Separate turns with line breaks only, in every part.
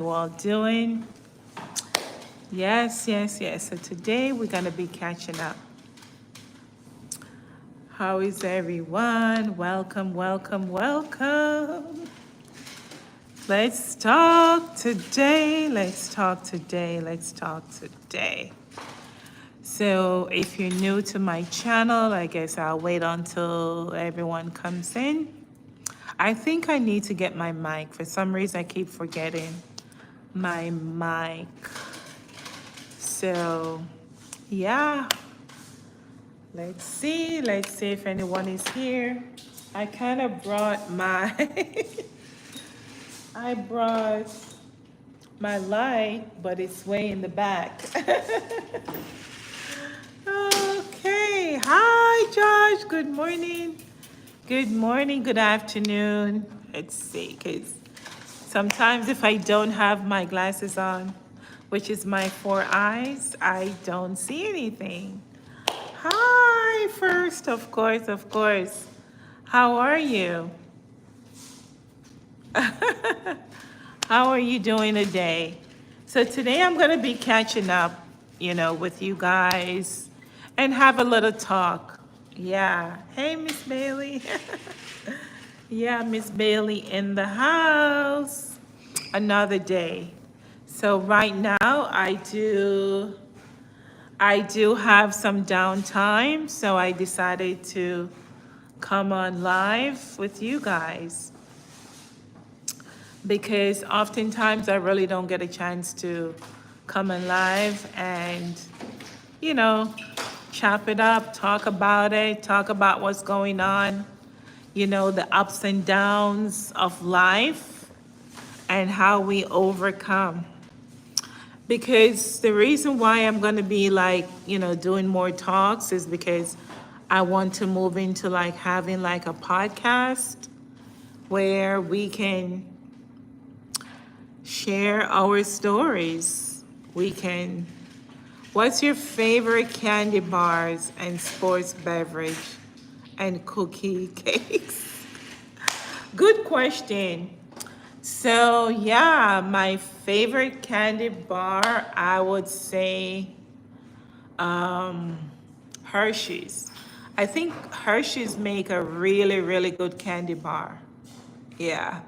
you all doing? Yes, yes, yes. So today we're going to be catching up. How is everyone? Welcome, welcome, welcome. Let's talk today. Let's talk today. Let's talk today. So if you're new to my channel, I guess I'll wait until everyone comes in. I think I need to get my mic. For some reason, I keep forgetting my mic. So, yeah, let's see. Let's see if anyone is here. I kind of brought my, I brought my light, but it's way in the back. Okay. Hi, Josh. Good morning. Good morning. Good afternoon. Let's see, because sometimes if I don't have my glasses on, which is my four eyes, I don't see anything. Hi, first, of course, of course. How are you? How are you doing today? So today I'm going to be catching up, with you guys and have a little talk. Yeah. Hey, Miss Bailey. Yeah, Miss Bailey in the house. Another day. So right now I do have some downtime, so I decided to come on live with you guys because oftentimes I really don't get a chance to come on live and, you know, chop it up, talk about it, talk about what's going on, the ups and downs of life and how we overcome. Because the reason why I'm going to be doing more talks is because I want to move into having a podcast where we can share our stories. What's your favorite candy bars and sports beverage and cookie cakes? Good question. So yeah, my favorite candy bar, I would say Hershey's. I think Hershey's make a really, really good candy bar. Yeah.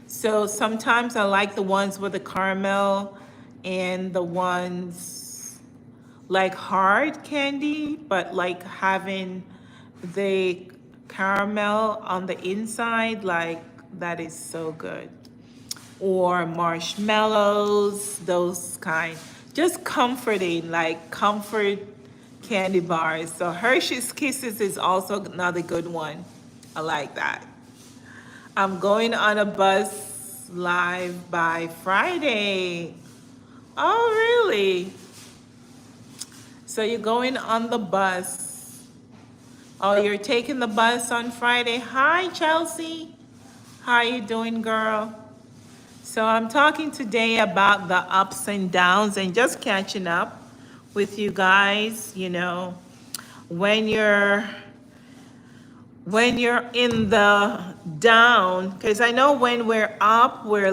So sometimes I like the ones with the caramel and the ones like hard candy, but having the caramel on the inside, that is so good. Or marshmallows, those kind. Just comforting, comfort candy bars. So Hershey's Kisses is also another good one. I like that. I'm going on a bus live by Friday. Oh, really? So you're going on the bus. Oh, you're taking the bus on Friday. Hi, Chelsea. How you doing, girl? So I'm talking today about the ups and downs and just catching up with you guys, when you're in the down, because I know when we're up, we're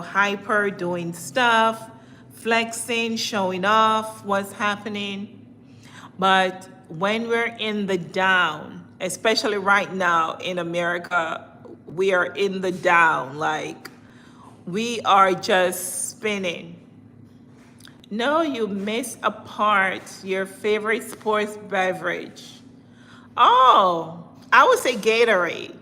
hyper doing stuff, flexing, showing off what's happening. But when we're in the down, especially right now in America, we are in the down, we are just spinning. No, you miss a part, your favorite sports beverage. Oh, I would say Gatorade.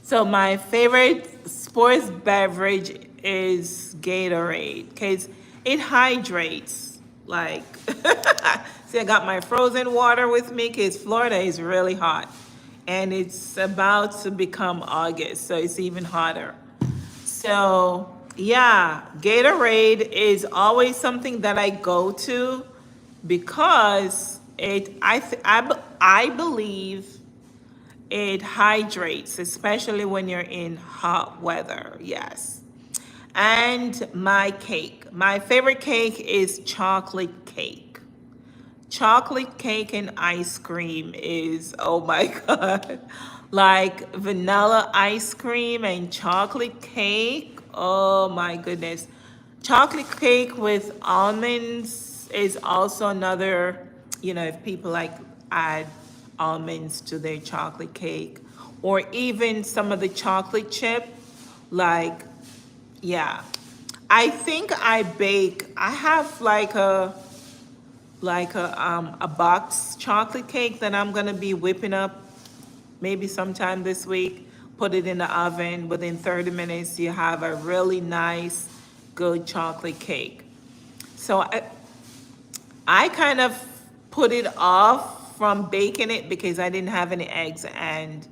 So my favorite sports beverage is Gatorade because it hydrates. See, I got my frozen water with me because Florida is really hot. And it's about to become August, so it's even hotter. So yeah, Gatorade is always something that I go to because I believe it hydrates, especially when you're in hot weather. Yes. And my cake. My favorite cake is chocolate cake. chocolate cake and ice cream is, oh my God. Like vanilla ice cream and chocolate cake. Oh my goodness. Chocolate cake with almonds is also another, if people like add almonds to their chocolate cake, or even some of the chocolate chip, like, yeah. I think I have like a box chocolate cake that I'm gonna be whipping up maybe sometime this week. Put it in the oven. Within 30 minutes, you have a really nice, good chocolate cake. So I kind of put it off from baking it because I didn't have any eggs, and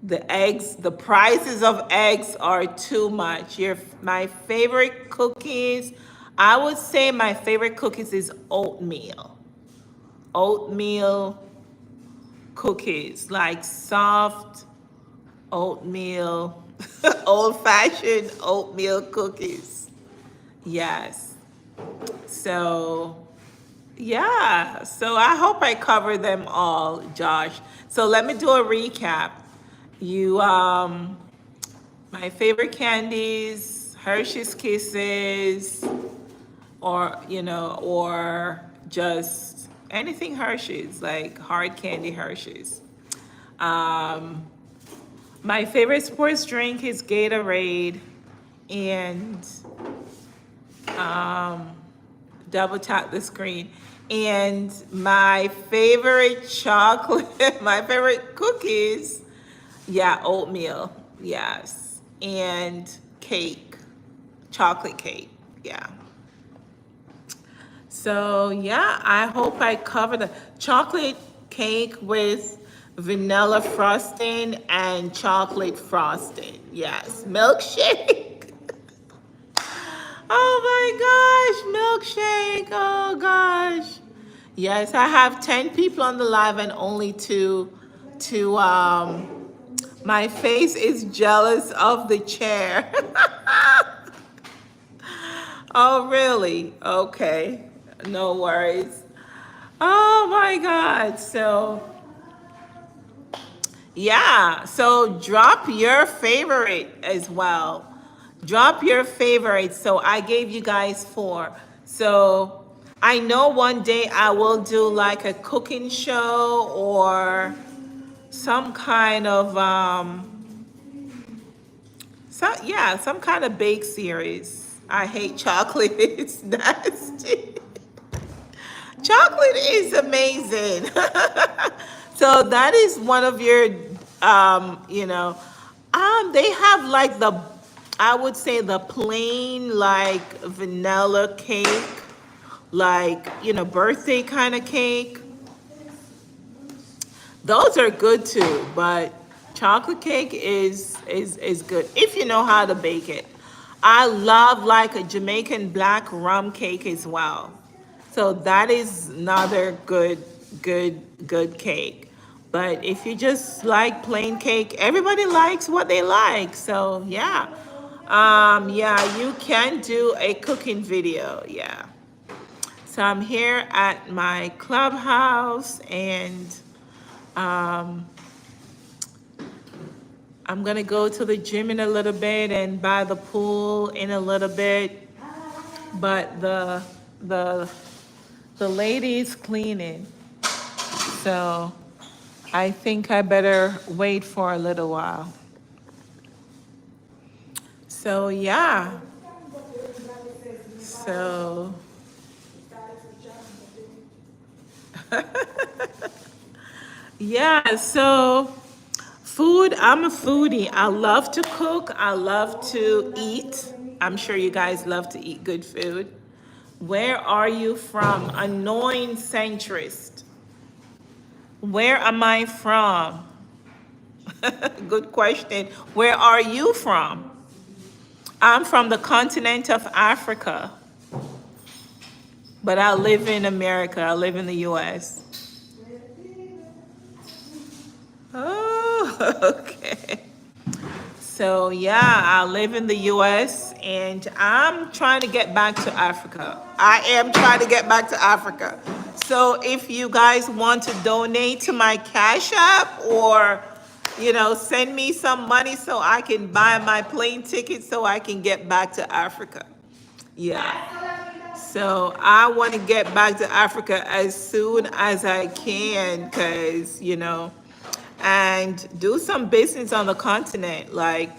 the prices of eggs are too much. My favorite cookies, I would say my favorite cookies is oatmeal. Oatmeal cookies, like soft oatmeal, old-fashioned oatmeal cookies. Yes. So, yeah. So I hope I cover them all, Josh. So let me do a recap. You, my favorite candies, Hershey's Kisses, or just anything Hershey's, like hard candy Hershey's. Um, my favorite sports drink is Gatorade, and double tap the screen. And my favorite chocolate, my favorite cookies, yeah, oatmeal, yes, and cake, chocolate cake, yeah. So yeah, I hope I covered the chocolate cake with vanilla frosting and chocolate frosting. Yes, milkshake. Oh my gosh, milkshake. Oh gosh. Yes, I have 10 people on the live and only two my face is jealous of the chair. Oh really? Okay. No worries. Oh my God. So yeah, so drop your favorite as well. Drop your favorite. So I gave you guys 4. So I know one day I will do like a cooking show or some kind of some kind of bake series. I hate chocolate. It's nasty. Chocolate is amazing. So that is one of your, they have like I would say the plain like vanilla cake, like, birthday kind of cake. Those are good too, but chocolate cake is good if you know how to bake it. I love like a Jamaican black rum cake as well. So that is another good cake. But if you just like plain cake, everybody likes what they like. So yeah. Yeah, you can do a cooking video. Yeah. So I'm here at my clubhouse, and I'm gonna go to the gym in a little bit and by the pool in a little bit. But the lady's cleaning, so I think I better wait for a little while. So yeah, so yeah, so food, I'm a foodie. I love to cook, I love to eat. I'm sure you guys love to eat good food. Where are you from? Annoying centrist. Where am I from? Good question. Where are you from? I'm from the continent of Africa, but I live in America. I live in the US. Oh, okay. So yeah, I live in the US, and I'm trying to get back to Africa. I am trying to get back to Africa. So if you guys want to donate to my Cash App, or, send me some money so I can buy my plane ticket so I can get back to Africa. Yeah. So I want to get back to Africa as soon as I can, because, and do some business on the continent, like,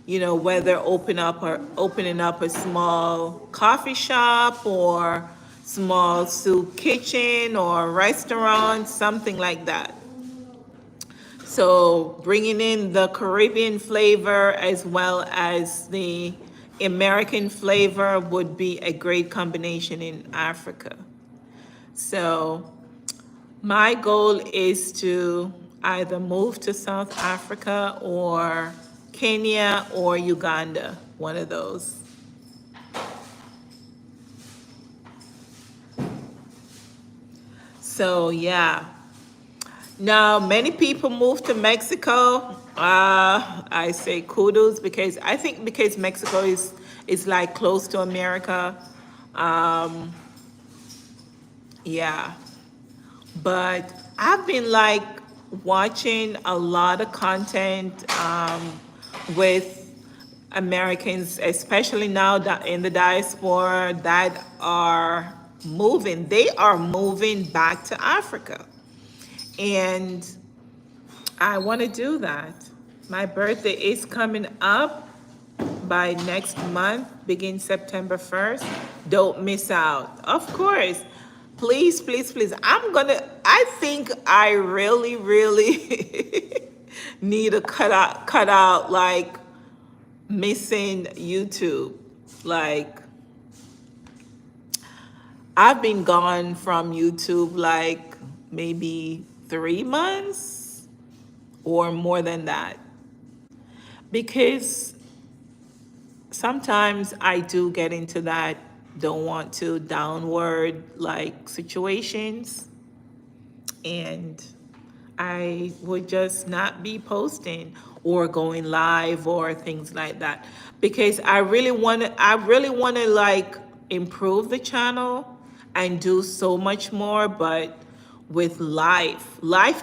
whether opening up a small coffee shop, or small soup kitchen or restaurant, something like that. So bringing in the Caribbean flavor as well as the American flavor would be a great combination in Africa. So my goal is to either move to South Africa or Kenya or Uganda, one of those. So yeah. Now, many people move to Mexico. I say kudos, because I think because Mexico is like close to America. Um, yeah. But I've been like watching a lot of content with Americans, especially now that in the diaspora, that are moving. They are moving back to Africa. And I want to do that. My birthday is coming up by next month, begin September 1st. Don't miss out. Of course. Please, please, please. I think I really, really need to cut out like missing YouTube. Like, I've been gone from YouTube like maybe 3 months or more than that, because sometimes I do get into that don't want to downward like situations, and I would just not be posting or going live or things like that, because I really want to like improve the channel and do so much more. But with life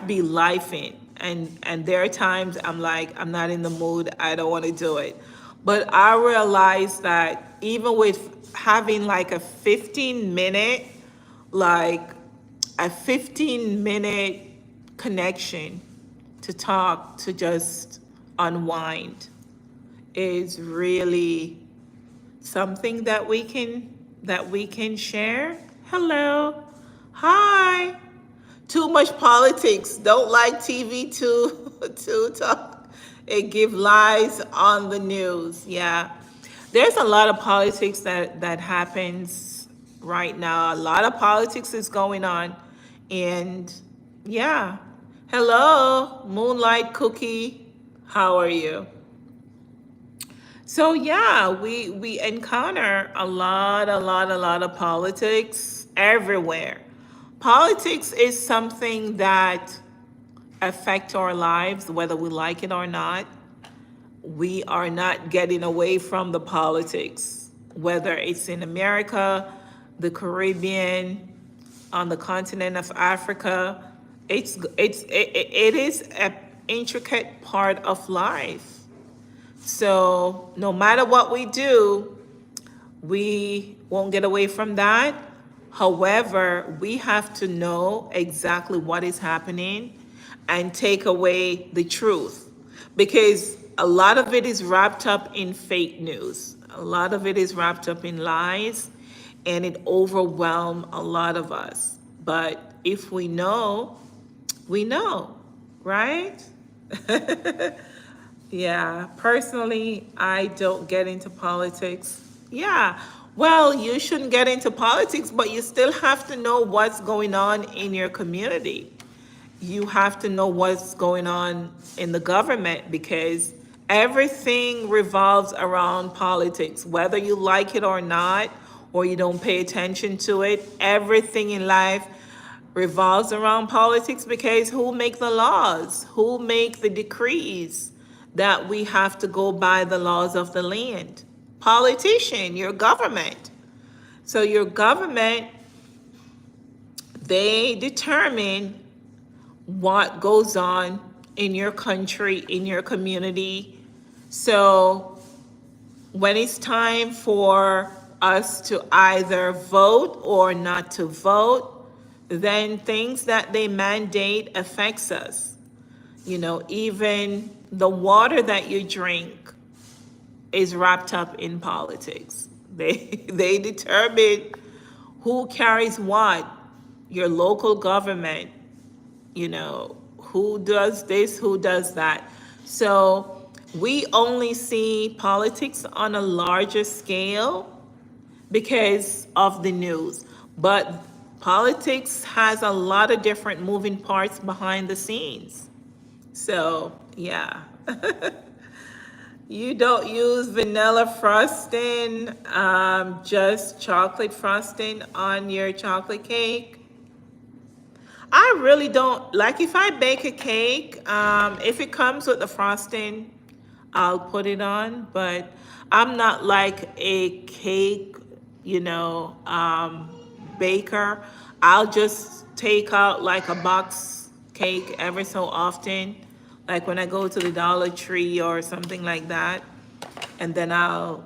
be lifing, and there are times I'm like, I'm not in the mood, I don't want to do it. But I realize that even with having like a 15-minute, like a 15-minute connection to talk, to just unwind, is really something that we can share. Hello. Hi. Too much politics. Don't like TV to talk. It give lies on the news. Yeah. There's a lot of politics that happens right now. A lot of politics is going on. And yeah. Hello, Moonlight Cookie. How are you? So yeah, we encounter a lot of politics everywhere. Politics is something that affect our lives, whether we like it or not. We are not getting away from the politics, whether it's in America, the Caribbean, on the continent of Africa. It is an intricate part of life. So no matter what we do, we won't get away from that. However, we have to know exactly what is happening and take away the truth, because a lot of it is wrapped up in fake news. A lot of it is wrapped up in lies, and it overwhelms a lot of us. But if we know, we know, right? Yeah, personally, I don't get into politics. Yeah, well, you shouldn't get into politics, but you still have to know what's going on in your community. You have to know what's going on in the government, because everything revolves around politics, whether you like it or not, or you don't pay attention to it. Everything in life revolves around politics, because who make the laws? Who make the decrees that we have to go by the laws of the land? Politician, your government. So your government, they determine what goes on in your country, in your community. So when it's time for us to either vote or not to vote, then things that they mandate affects us. You know, even the water that you drink is wrapped up in politics. They determine who carries what, your local government, you know, who does this, who does that. So we only see politics on a larger scale because of the news. But politics has a lot of different moving parts behind the scenes. So, yeah. You don't use vanilla frosting, just chocolate frosting on your chocolate cake. I really don't like if I bake a cake, if it comes with the frosting, I'll put it on, but I'm not like a cake, you know, baker. I'll just take out like a box cake every so often, like when I go to the Dollar Tree or something like that, and then I'll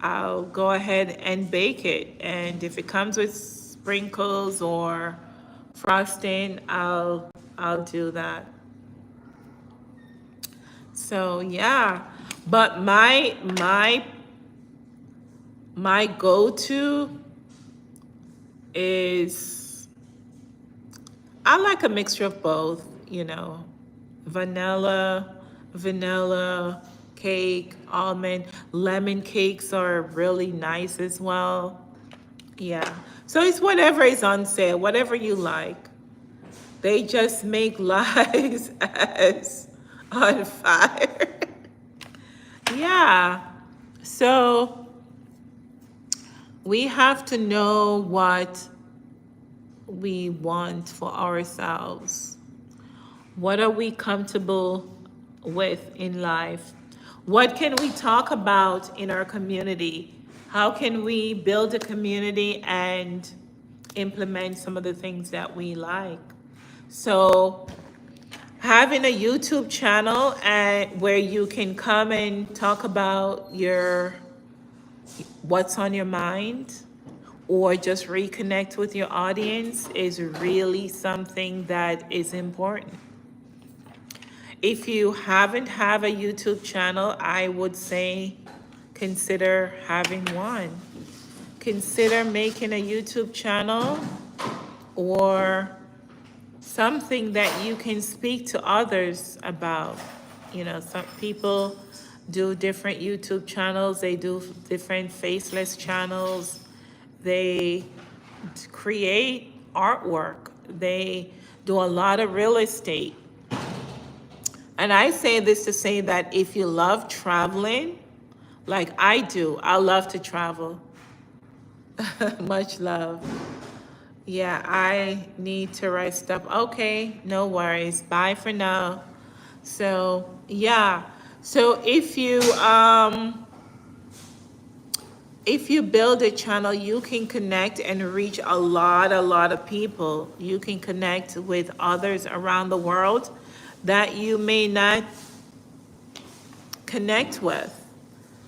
I'll go ahead and bake it. And if it comes with sprinkles or frosting, I'll do that. So yeah, but my go-to is I like a mixture of both, you know, vanilla cake, almond, lemon cakes are really nice as well. Yeah. So it's whatever is on sale, whatever you like. They just make lives as on fire. Yeah. So we have to know what we want for ourselves. What are we comfortable with in life? What can we talk about in our community? How can we build a community and implement some of the things that we like? So having a YouTube channel and where you can come and talk about your what's on your mind or just reconnect with your audience is really something that is important. If you haven't have a YouTube channel, I would say consider having one. Consider making a YouTube channel or something that you can speak to others about. You know, some people do different YouTube channels, they do different faceless channels, they create artwork, they do a lot of real estate. And I say this to say that if you love traveling, like I do, I love to travel. Much love. Yeah, I need to rest up. Okay, no worries. Bye for now. So, yeah. So if you build a channel, you can connect and reach a lot of people. You can connect with others around the world that you may not connect with.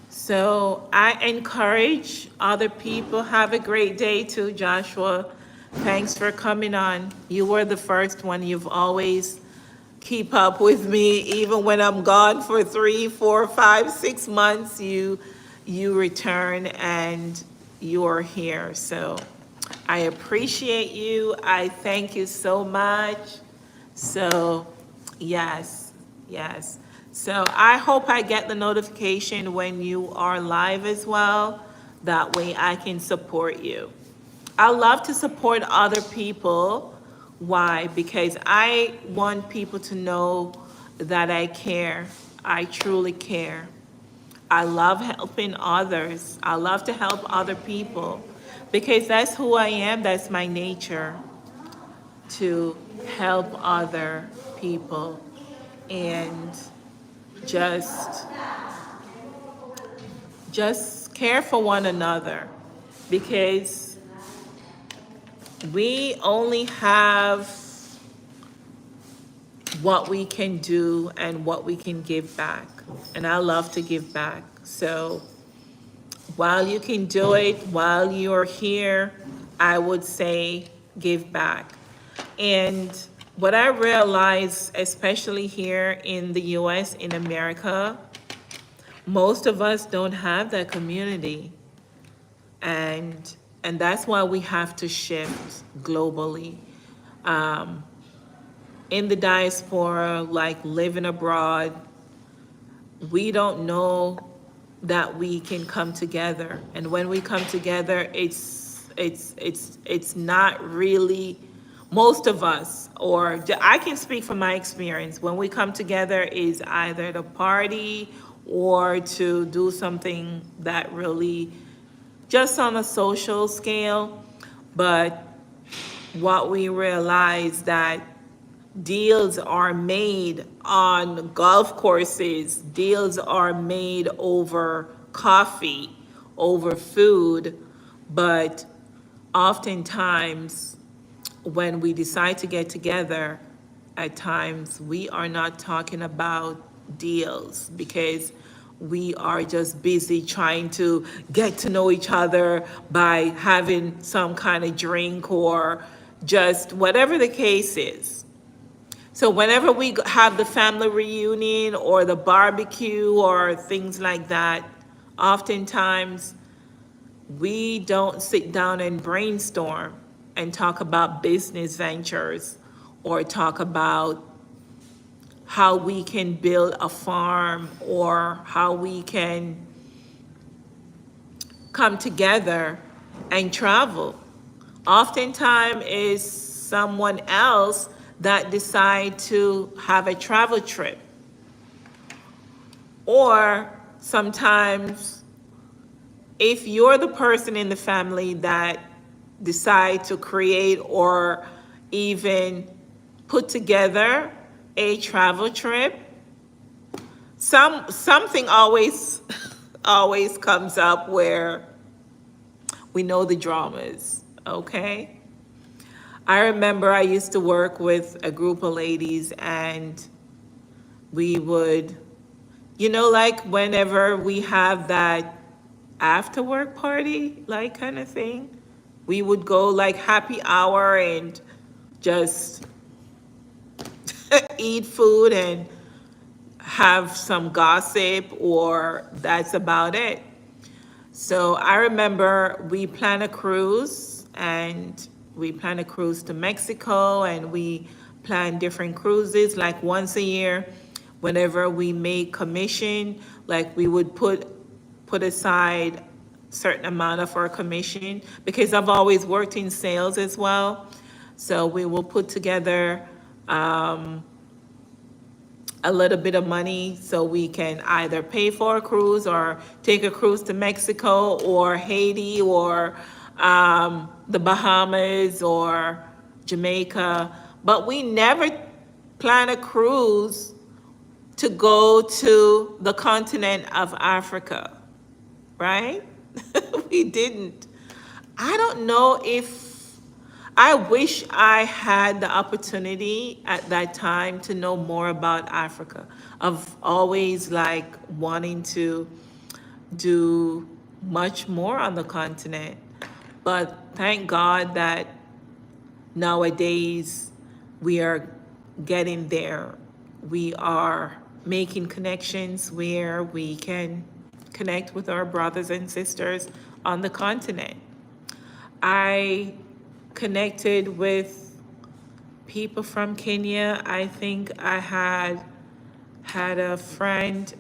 So I encourage other people. Have a great day too, Joshua. Thanks for coming on. You were the first one. You've always keep up with me, even when I'm gone for 3, 4, 5, 6 months. You return and you're here. So I appreciate you. I thank you so much. So yes. So I hope I get the notification when you are live as well. That way I can support you. I love to support other people. Why? Because I want people to know that I care. I truly care. I love helping others. I love to help other people because that's who I am. That's my nature, to help other people and just care for one another, because we only have what we can do and what we can give back. And I love to give back. So while you can do it, while you're here, I would say give back. And what I realize, especially here in the US, in America, most of us don't have that community. And that's why we have to shift globally. In the diaspora, like living abroad, we don't know that we can come together. And when we come together, it's not really, most of us, or I can speak from my experience, when we come together is either to party or to do something that really just on a social scale. But what we realize that deals are made on golf courses, deals are made over coffee, over food, but oftentimes when we decide to get together, at times we are not talking about deals because we are just busy trying to get to know each other by having some kind of drink or just whatever the case is. So whenever we have the family reunion or the barbecue or things like that, oftentimes we don't sit down and brainstorm and talk about business ventures or talk about how we can build a farm or how we can come together and travel. Oftentimes is someone else that decide to have a travel trip. Or sometimes if you're the person in the family that decide to create or even put together a travel trip, something always always comes up where we know the dramas, okay? I remember I used to work with a group of ladies and we would, like whenever we have that after work party, like kind of thing, we would go like happy hour and just eat food and have some gossip, or that's about it. So I remember we planned a cruise, and we planned a cruise to Mexico, and we planned different cruises like once a year. Whenever we made commission, like we would put aside certain amount of our commission, because I've always worked in sales as well. So we will put together a little bit of money so we can either pay for a cruise or take a cruise to Mexico or Haiti or the Bahamas or Jamaica. But we never plan a cruise to go to the continent of Africa, right? We didn't. I don't know if, I wish I had the opportunity at that time to know more about Africa. I've always like wanting to do much more on the continent. But thank God that nowadays we are getting there. We are making connections where we can connect with our brothers and sisters on the continent. I connected with people from Kenya. I think I had a friend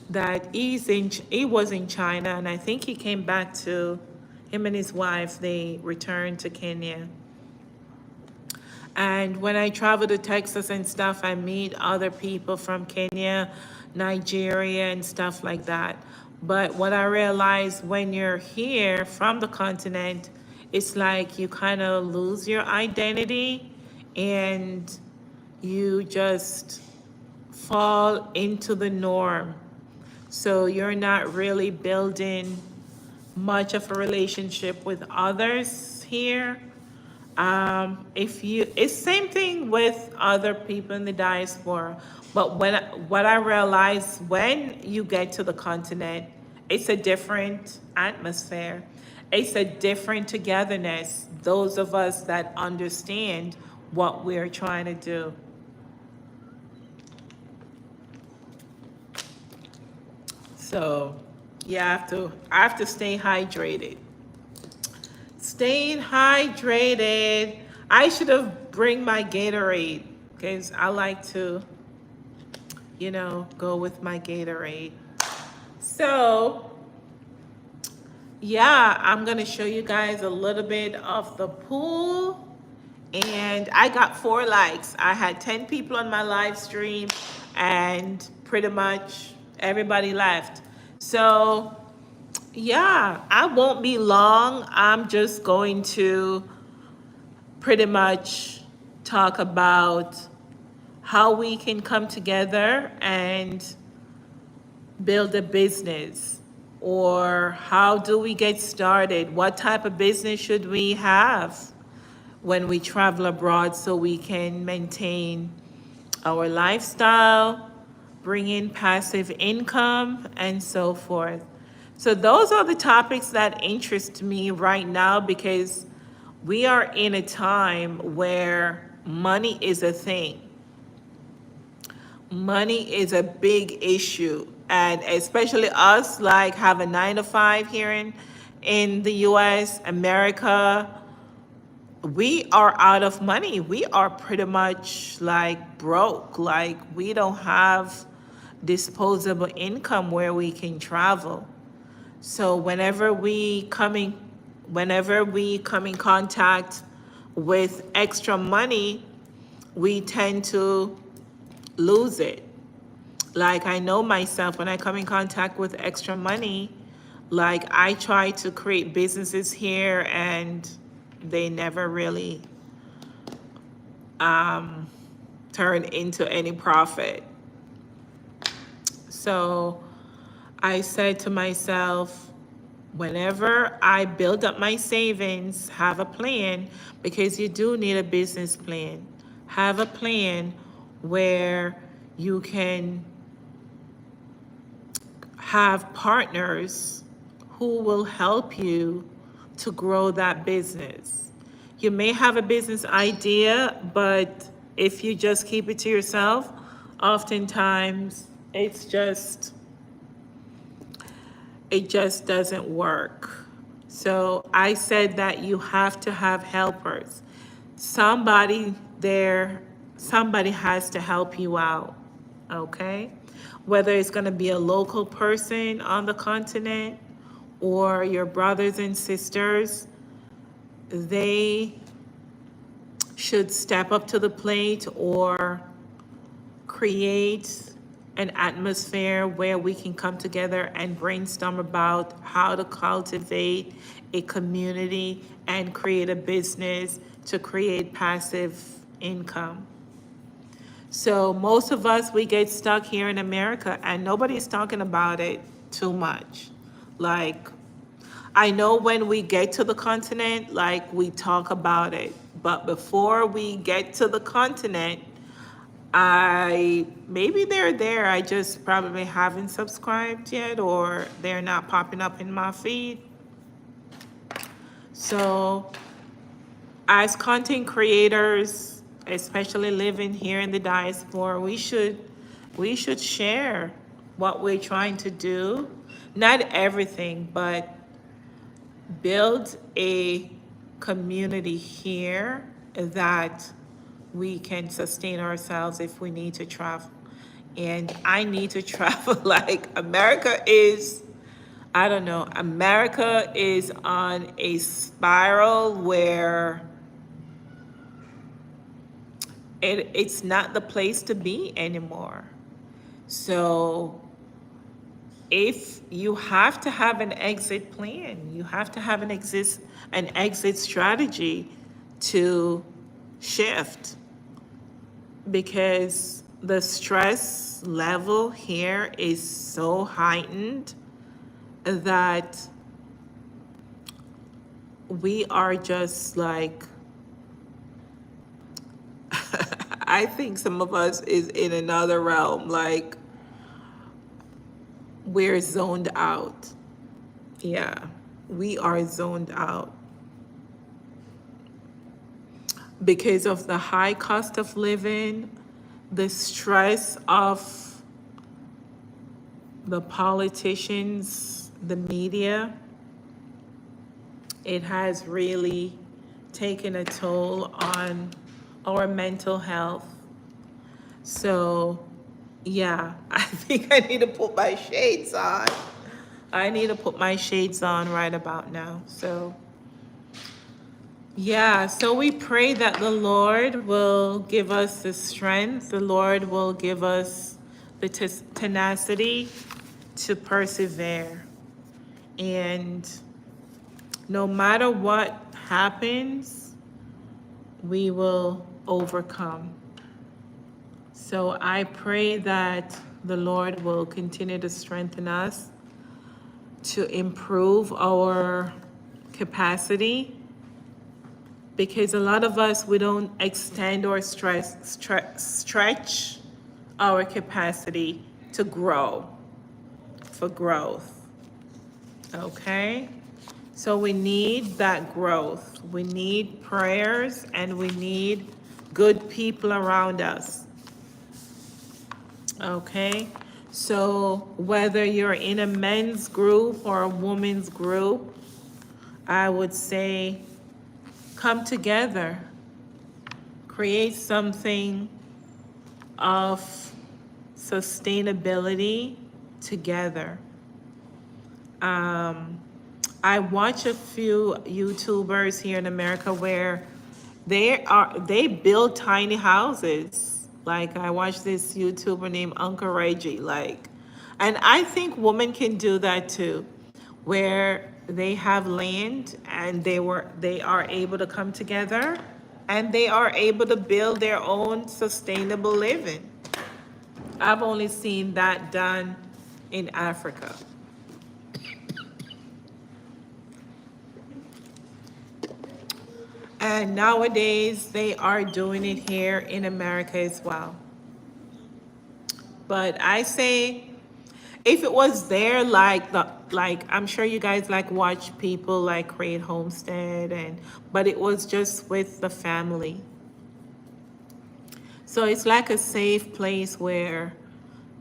that he was in China, and I think he came back to him and his wife. They returned to Kenya. And when I travel to Texas and stuff, I meet other people from Kenya, Nigeria, and stuff like that. But what I realized when you're here from the continent, it's like you kind of lose your identity and you just fall into the norm. So you're not really building much of a relationship with others here. If you, it's same thing with other people in the diaspora, but what I realized when you get to the continent, it's a different atmosphere. It's a different togetherness. Those of us that understand what we're trying to do. So, yeah, I have to stay hydrated. Staying hydrated. I should have bring my Gatorade because I like to, go with my Gatorade. So, yeah, I'm gonna show you guys a little bit of the pool. And I got 4 likes. I had 10 people on my live stream, and pretty much everybody left. So, yeah, I won't be long. I'm just going to pretty much talk about how we can come together and build a business, or how do we get started? What type of business should we have when we travel abroad so we can maintain our lifestyle, bring in passive income, and so forth. So those are the topics that interest me right now, because we are in a time where money is a thing. Money is a big issue, and especially us, like, have a 9 to 5 here in the US, America. We are out of money. We are pretty much like broke. Like, we don't have disposable income where we can travel. So whenever we come in contact with extra money, we tend to lose it. Like, I know myself, when I come in contact with extra money, like, I try to create businesses here and they never really turn into any profit. So I said to myself, whenever I build up my savings, have a plan, because you do need a business plan. Have a plan where you can have partners who will help you to grow that business. You may have a business idea, but if you just keep it to yourself, oftentimes it just doesn't work. So I said that you have to have helpers. Somebody has to help you out, okay? Whether it's gonna be a local person on the continent or your brothers and sisters, they should step up to the plate or create an atmosphere where we can come together and brainstorm about how to cultivate a community and create a business to create passive income. So most of us, we get stuck here in America and nobody's talking about it too much. Like, I know when we get to the continent, like, we talk about it, but before we get to the continent, maybe they're there, I just probably haven't subscribed yet, or they're not popping up in my feed. So as content creators, especially living here in the diaspora, we should share what we're trying to do. Not everything, but build a community here that we can sustain ourselves if we need to travel. And I need to travel. Like, America is, I don't know, America is on a spiral where it's not the place to be anymore. So if you have to have an exit plan, you have to have an exit strategy to shift, because the stress level here is so heightened that we are just like, I think some of us is in another realm. Like, we're zoned out. Yeah, we are zoned out because of the high cost of living, the stress of the politicians, the media. It has really taken a toll on our mental health. So, yeah, I think I need to put my shades on. I need to put my shades on right about now. So, yeah, so we pray that the Lord will give us the strength, the Lord will give us the tenacity to persevere. And no matter what happens, we will overcome. So I pray that the Lord will continue to strengthen us to improve our capacity, because a lot of us, we don't extend or stretch our capacity to grow, for growth. Okay? So we need that growth. We need prayers and we need good people around us. Okay? So whether you're in a men's group or a women's group, I would say come together, create something of sustainability together. I watch a few YouTubers here in America where they build tiny houses. Like, I watch this YouTuber named Uncle Reggie, like, and I think women can do that too, where they have land and they are able to come together and they are able to build their own sustainable living. I've only seen that done in Africa. And nowadays, they are doing it here in America as well. But I say, if it was there, like I'm sure you guys like watch people like create homestead, but it was just with the family. So it's like a safe place where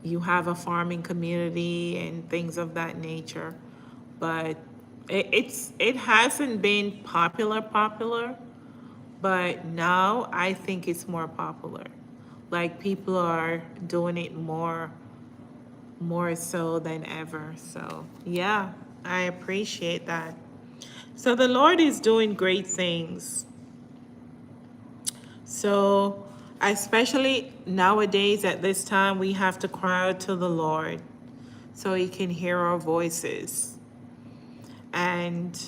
you have a farming community and things of that nature. But it hasn't been popular, but now I think it's more popular. Like, people are doing it more so than ever. So yeah, I appreciate that. So the Lord is doing great things. So especially nowadays at this time, we have to cry out to the Lord so he can hear our voices. And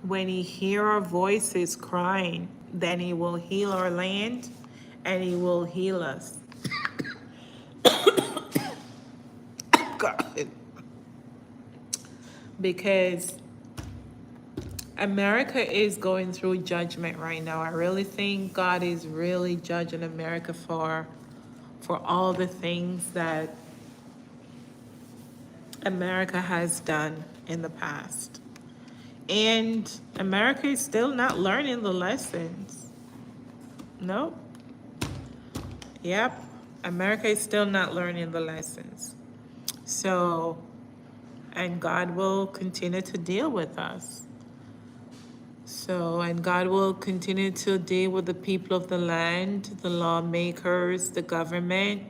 when he hear our voices crying, then he will heal our land and he will heal us. God. Because America is going through judgment right now. I really think God is really judging America for all the things that America has done in the past. And America is still not learning the lessons. Nope. Yep. America is still not learning the lessons. So, and God will continue to deal with us. So, and God will continue to deal with the people of the land, the lawmakers, the government.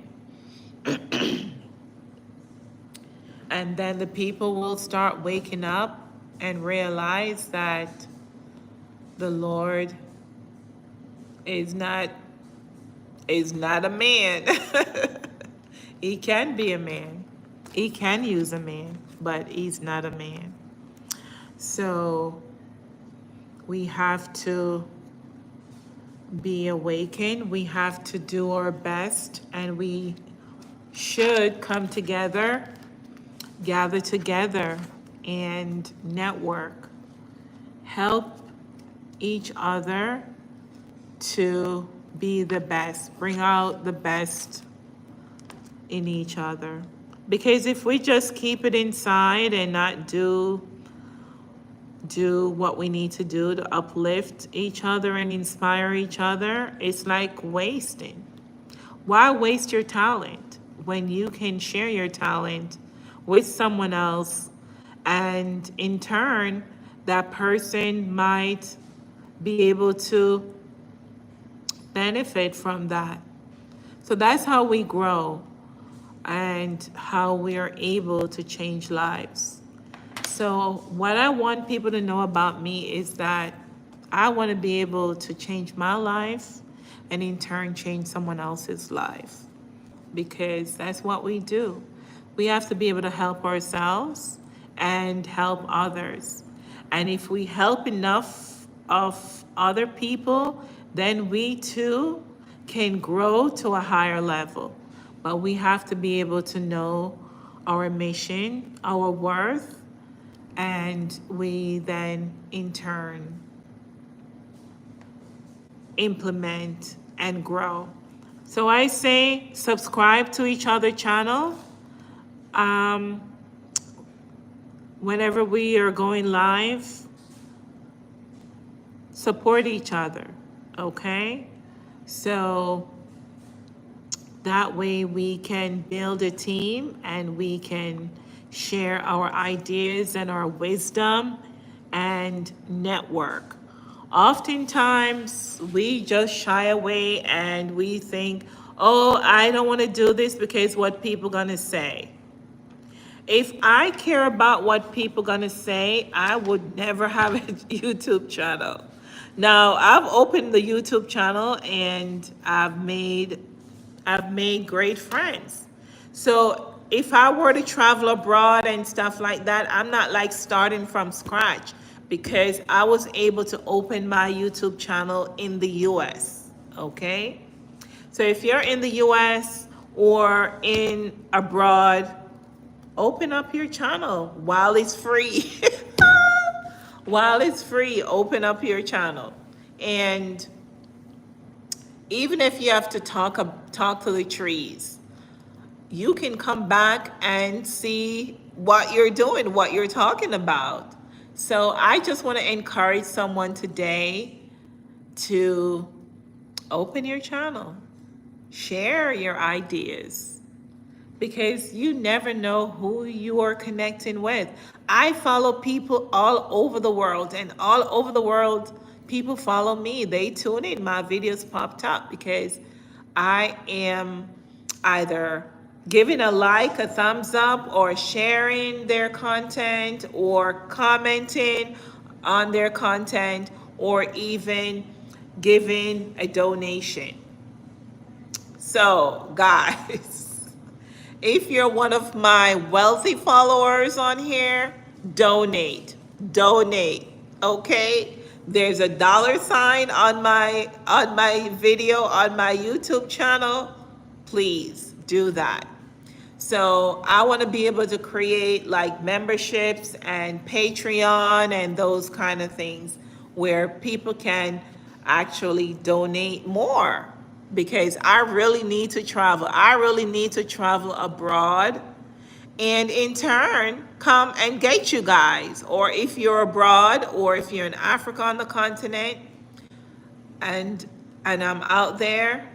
And then the people will start waking up and realize that the Lord is not a man. He can be a man. He can use a man, but he's not a man. So we have to be awakened. We have to do our best, and we should come together, gather together, and network. Help each other to be the best, bring out the best in each other. Because if we just keep it inside and not do what we need to do to uplift each other and inspire each other, it's like wasting. Why waste your talent when you can share your talent with someone else, and in turn, that person might be able to benefit from that? So that's how we grow and how we are able to change lives. So what I want people to know about me is that I want to be able to change my life and in turn change someone else's life, because that's what we do. We have to be able to help ourselves and help others. And if we help enough of other people, then we too can grow to a higher level. But we have to be able to know our mission, our worth, and we then in turn implement and grow. So I say subscribe to each other channel. Whenever we are going live, support each other, okay? So that way we can build a team and we can share our ideas and our wisdom and network. Oftentimes we just shy away and we think, oh, I don't want to do this because what people gonna say. If I care about what people gonna say, I would never have a YouTube channel. Now, I've opened the YouTube channel and I've made great friends. So if I were to travel abroad and stuff like that, I'm not like starting from scratch, because I was able to open my YouTube channel in the US, okay? So if you're in the US or in abroad, open up your channel while it's free. While it's free, open up your channel. And even if you have to talk to the trees, you can come back and see what you're doing, what you're talking about. So I just want to encourage someone today to open your channel, share your ideas, because you never know who you are connecting with. I follow people all over the world, and all over the world, people follow me. They tune in, my videos popped up because I am either giving a like, a thumbs up, or sharing their content, or commenting on their content, or even giving a donation. So, guys, if you're one of my wealthy followers on here, donate, okay? There's a $sign on my video on my YouTube channel. Please do that. So I want to be able to create like memberships and Patreon and those kind of things where people can actually donate more, because I really need to travel. I really need to travel abroad and in turn come and get you guys. Or if you're abroad, or if you're in Africa on the continent and I'm out there,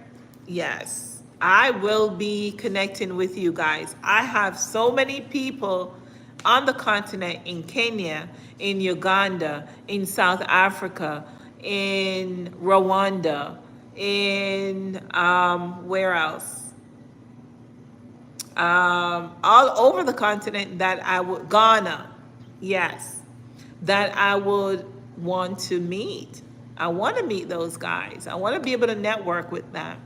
yes, I will be connecting with you guys. I have so many people on the continent, in Kenya, in Uganda, in South Africa, in Rwanda, in where else? All over the continent that I would, Ghana, yes, that I would want to meet. I want to meet those guys. I want to be able to network with them.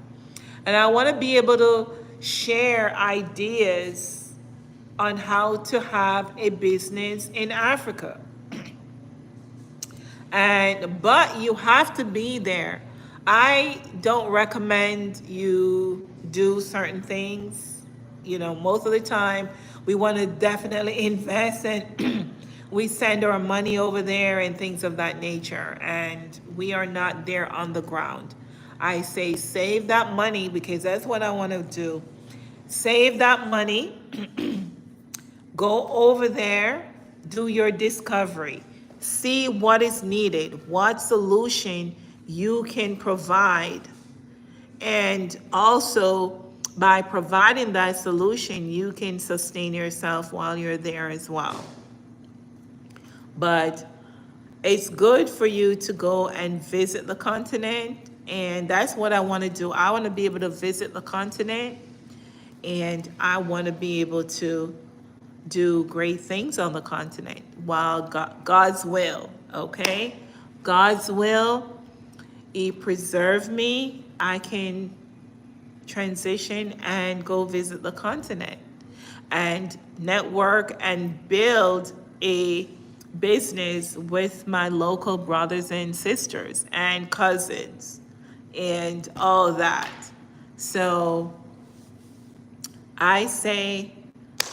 And I want to be able to share ideas on how to have a business in Africa. But you have to be there. I don't recommend you do certain things. You know, most of the time we want to definitely invest, and We send our money over there and things of that nature, and we are not there on the ground. I say save that money because that's what I want to do. Save that money, go over there, do your discovery, see what is needed, what solution you can provide. And also, by providing that solution, you can sustain yourself while you're there as well. But it's good for you to go and visit the continent. And that's what I want to do. I want to be able to visit the continent, and I want to be able to do great things on the continent while God's will, okay? God's will, He preserve me. I can transition and go visit the continent and network and build a business with my local brothers and sisters and cousins and all that. So I say,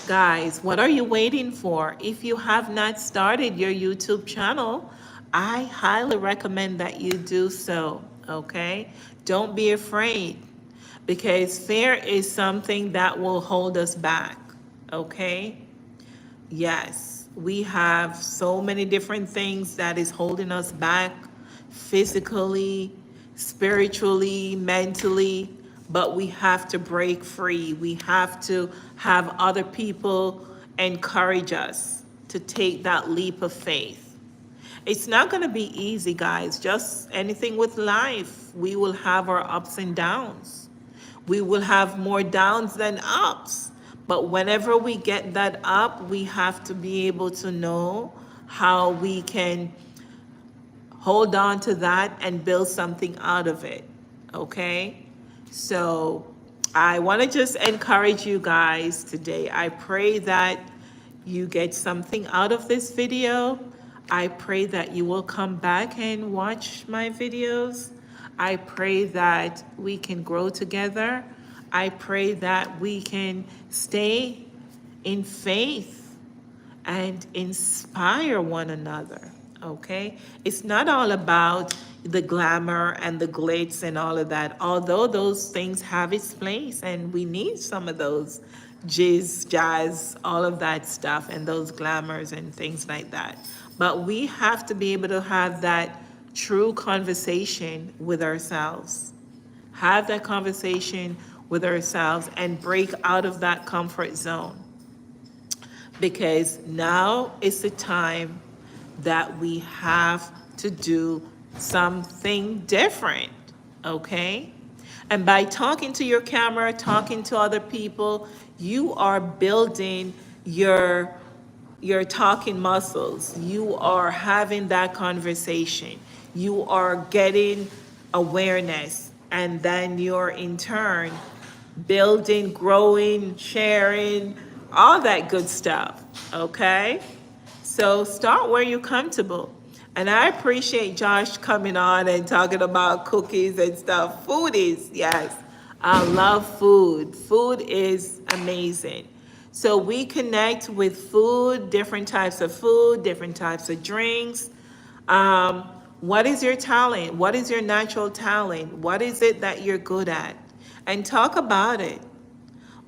guys, what are you waiting for? If you have not started your YouTube channel, I highly recommend that you do so, okay? Don't be afraid, because fear is something that will hold us back, okay? Yes, we have so many different things that is holding us back physically, spiritually, mentally, but we have to break free. We have to have other people encourage us to take that leap of faith. It's not going to be easy, guys. Just anything with life, we will have our ups and downs. We will have more downs than ups. But whenever we get that up, we have to be able to know how we can hold on to that and build something out of it, okay? So I want to just encourage you guys today. I pray that you get something out of this video. I pray that you will come back and watch my videos. I pray that we can grow together. I pray that we can stay in faith and inspire one another, okay? It's not all about the glamour and the glitz and all of that, although those things have its place and we need some of those jazz, all of that stuff and those glamours and things like that. But we have to be able to have that true conversation with ourselves. Have that conversation with ourselves and break out of that comfort zone. Because now is the time that we have to do something different, okay? And by talking to your camera, talking to other people, you are building your talking muscles. You are having that conversation. You are getting awareness, and then you're in turn building, growing, sharing, all that good stuff, okay? So start where you're comfortable. And I appreciate Josh coming on and talking about cookies and stuff. Food is, yes, I love food. Food is amazing. So we connect with food, different types of food, different types of drinks. What is your talent? What is your natural talent? What is it that you're good at? And talk about it.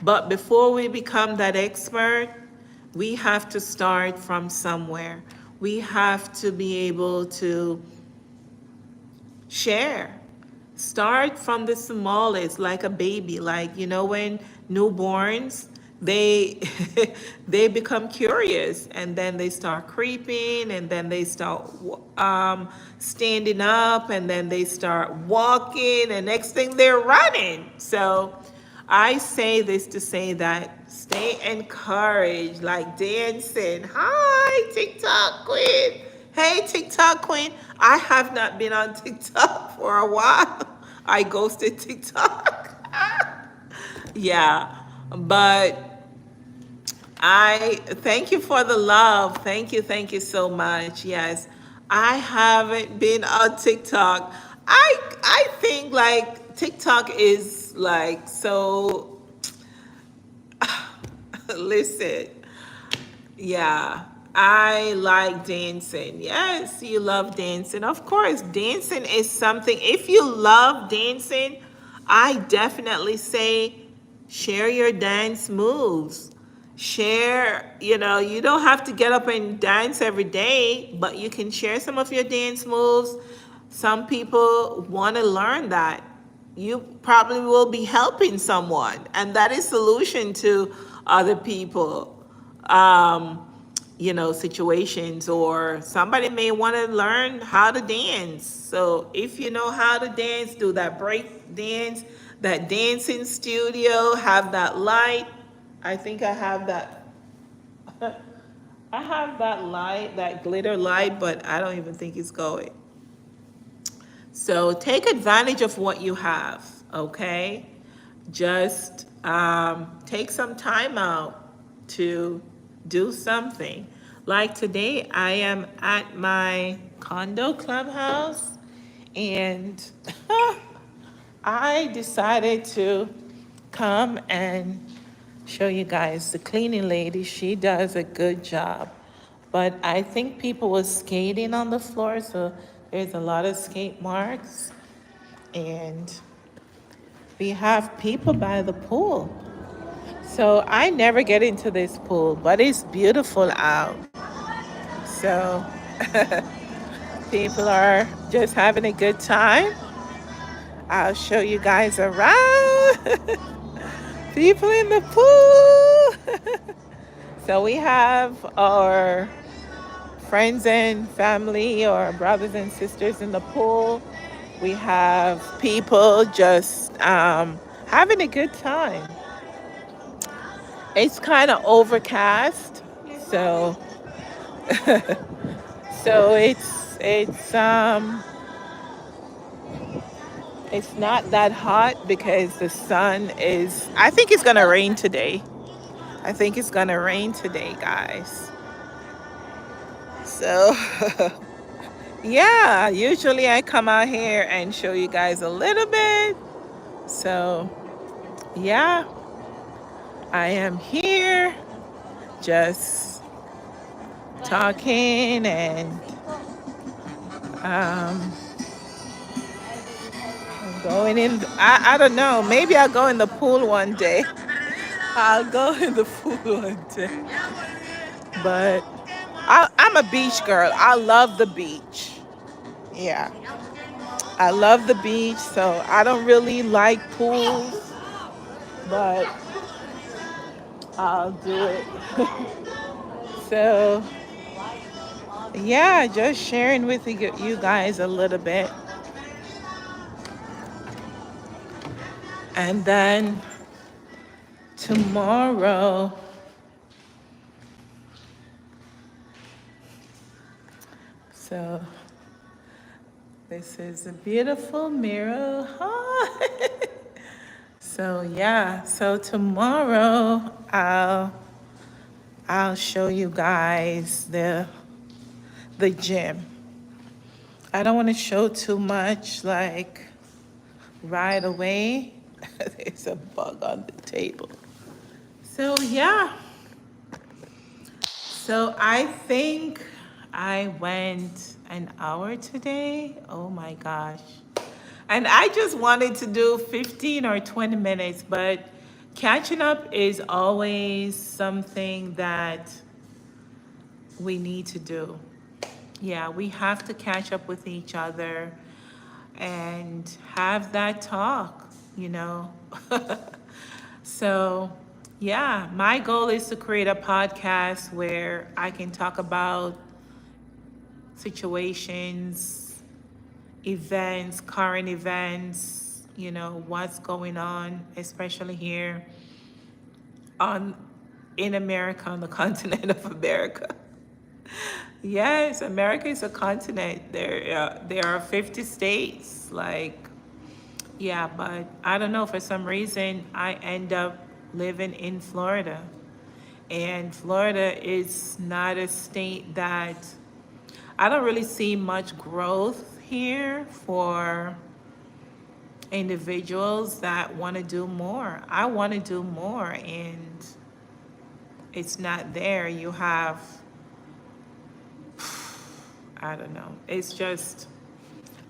But before we become that expert, we have to start from somewhere. We have to be able to share. Start from the smallest, like a baby. Like, you know, when newborns, they they become curious, and then they start creeping, and then they start standing up, and then they start walking, and next thing they're running. So I say this to say that stay encouraged, like dancing. Hi, TikTok queen. Hey, TikTok queen. I have not been on TikTok for a while. I ghosted TikTok. Yeah, but I thank you for the love. Thank you so much. Yes, I haven't been on TikTok. I think like TikTok is like so. Listen, yeah, I like dancing. Yes, you love dancing. Of course, dancing is something. If you love dancing, I definitely say share your dance moves. Share, you don't have to get up and dance every day, but you can share some of your dance moves. Some people want to learn that. You probably will be helping someone, and that is solution to other people. Um, situations, or somebody may want to learn how to dance. So if you know how to dance, do that break dance, that dancing studio, have that light. I think I have that. I have that light, that glitter light, but I don't even think it's going. So take advantage of what you have, okay? Just take some time out to do something. Like today, I am at my condo clubhouse, and I decided to come and show you guys the cleaning lady. She does a good job. But I think people were skating on the floor, so there's a lot of skate marks. And we have people by the pool. So I never get into this pool, but it's beautiful out. So people are just having a good time. I'll show you guys around. People in the pool. So we have our friends and family or brothers and sisters in the pool. We have people just having a good time. It's kind of overcast, so it's not that hot because the sun is. I think it's gonna rain today. I think it's gonna rain today, guys. So yeah, usually I come out here and show you guys a little bit. So yeah, I am here just talking and um, going in. I don't know. Maybe I'll go in the pool one day. I'll go in the pool one day. But I'm a beach girl. I love the beach. Yeah, I love the beach. So I don't really like pools, but I'll do it. So yeah, just sharing with you guys a little bit. And then tomorrow, so this is a beautiful mirror. Hi. So yeah, so tomorrow I'll show you guys the gym. I don't want to show too much like right away. There's a bug on the table. So yeah. So I think I went an hour today. Oh my gosh. And I just wanted to do 15 or 20 minutes, but catching up is always something that we need to do. Yeah, we have to catch up with each other and have that talk. So, yeah, my goal is to create a podcast where I can talk about situations, events, current events, what's going on, especially here on in America, on the continent of America. Yes, America is a continent. There are 50 states. Yeah, but I don't know. For some reason, I end up living in Florida, and Florida is not a state that I don't really see much growth here for individuals that want to do more. I want to do more, and it's not there. You have I don't know. It's just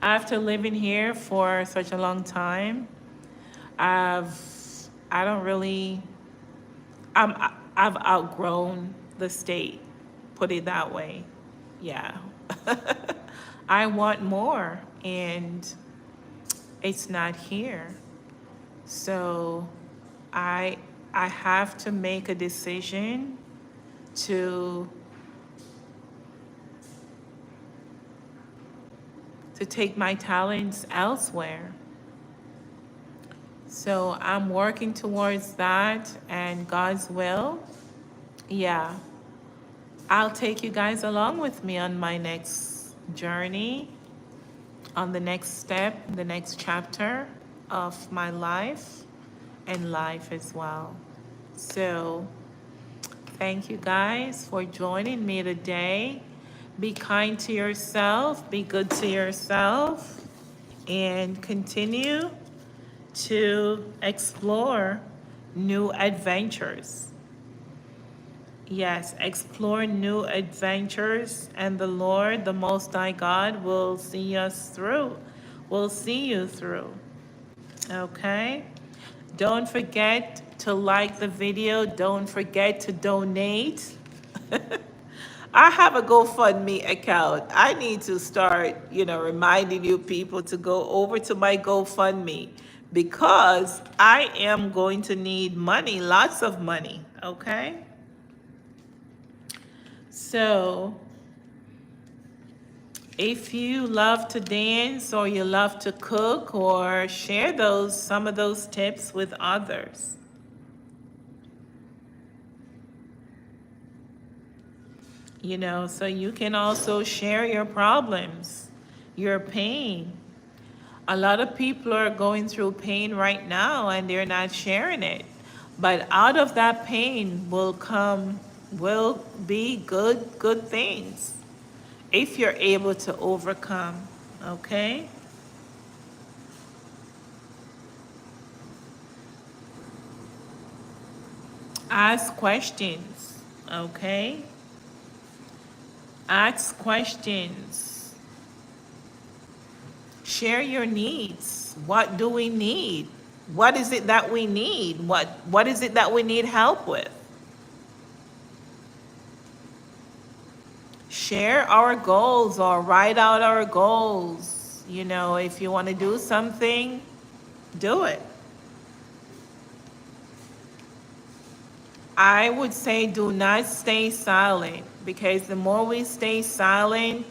after living here for such a long time, I've I don't really I've outgrown the state. Put it that way. Yeah. I want more and it's not here. So I I have to make a decision to take my talents elsewhere. So I'm working towards that and God's will. Yeah. I'll take you guys along with me on my next journey, on the next step, the next chapter of my life and life as well. So thank you guys for joining me today. Be kind to yourself, be good to yourself, and continue to explore new adventures. Yes, explore new adventures, and the Lord, the Most High God, will see us through, will see you through. Okay? Don't forget to like the video. Don't forget to donate. I have a GoFundMe account. I need to start, reminding you people to go over to my GoFundMe because I am going to need money, lots of money, okay? So, if you love to dance or you love to cook or share some of those tips with others. So you can also share your problems, your pain. A lot of people are going through pain right now and they're not sharing it. But out of that pain will be good things if you're able to overcome, okay? Ask questions, okay? Ask questions. Share your needs. What do we need? What is it that we need? What is it that we need help with? Share our goals or write out our goals. If you want to do something, do it. I would say do not stay silent because the more we stay silent,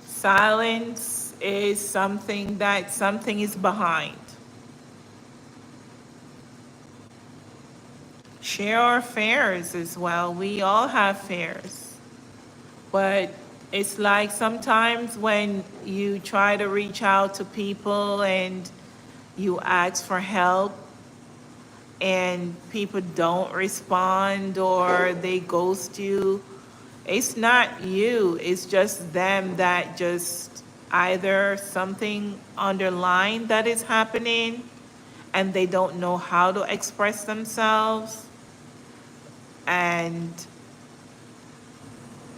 silence is something is behind. Share our fears as well. We all have fears. But it's like sometimes when you try to reach out to people and you ask for help and people don't respond or they ghost you, it's not you, it's just them that just either something underlying that is happening and they don't know how to express themselves and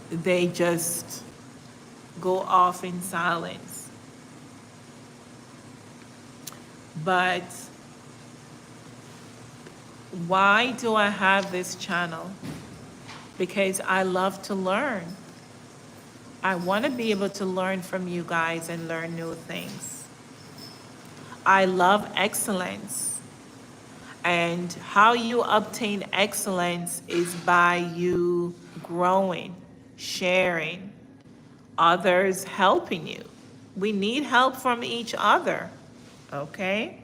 they just go off in silence. But why do I have this channel? Because I love to learn. I want to be able to learn from you guys and learn new things. I love excellence. And how you obtain excellence is by you growing, sharing, others helping you. We need help from each other, okay?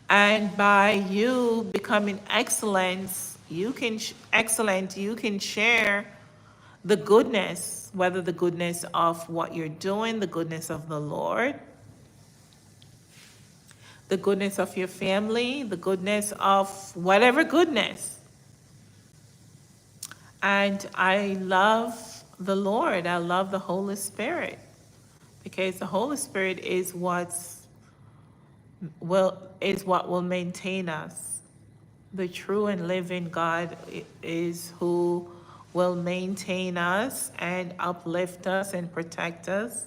And by you becoming excellent, you can share the goodness, whether the goodness of what you're doing, the goodness of the Lord, the goodness of your family, the goodness of whatever goodness. And I love the Lord. I love the Holy Spirit because the Holy Spirit is what will maintain us. The true and living God is who will maintain us and uplift us and protect us.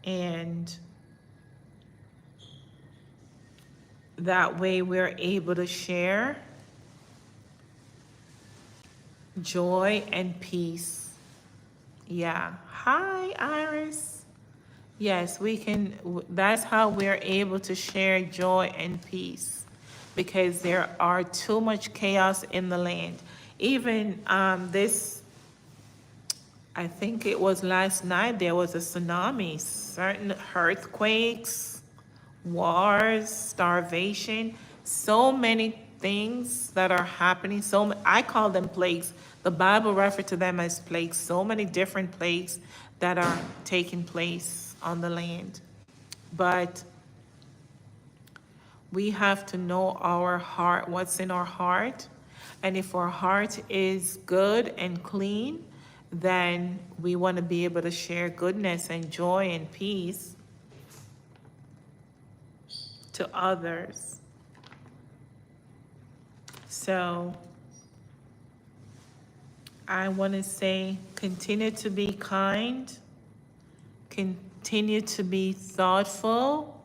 And that way we're able to share joy and peace. Yeah. Hi, Iris. Yes, we can. That's how we're able to share joy and peace, because there are too much chaos in the land. Even this, I think it was last night, there was a tsunami, certain earthquakes, wars, starvation, so many things that are happening. I call them plagues. The Bible refers to them as plagues. So many different plagues that are taking place on the land. But we have to know our heart, what's in our heart. And if our heart is good and clean, then we want to be able to share goodness and joy and peace to others. So I want to say, continue to be kind, continue to be thoughtful,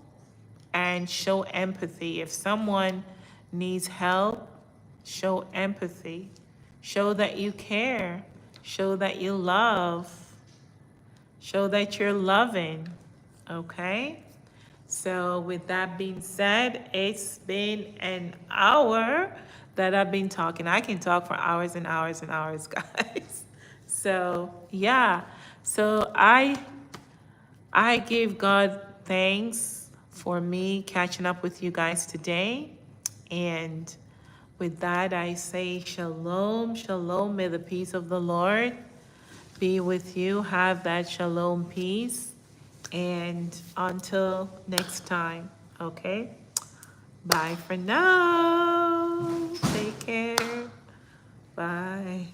and show empathy. If someone needs help, show empathy. Show that you care. Show that you love. Show that you're loving. Okay? So with that being said, it's been an hour that I've been talking. I can talk for hours and hours and hours, guys. So yeah. So I give God thanks for me catching up with you guys today. And with that, I say shalom, shalom. May the peace of the Lord be with you. Have that shalom peace. And until next time, okay? Bye for now. Take care. Bye.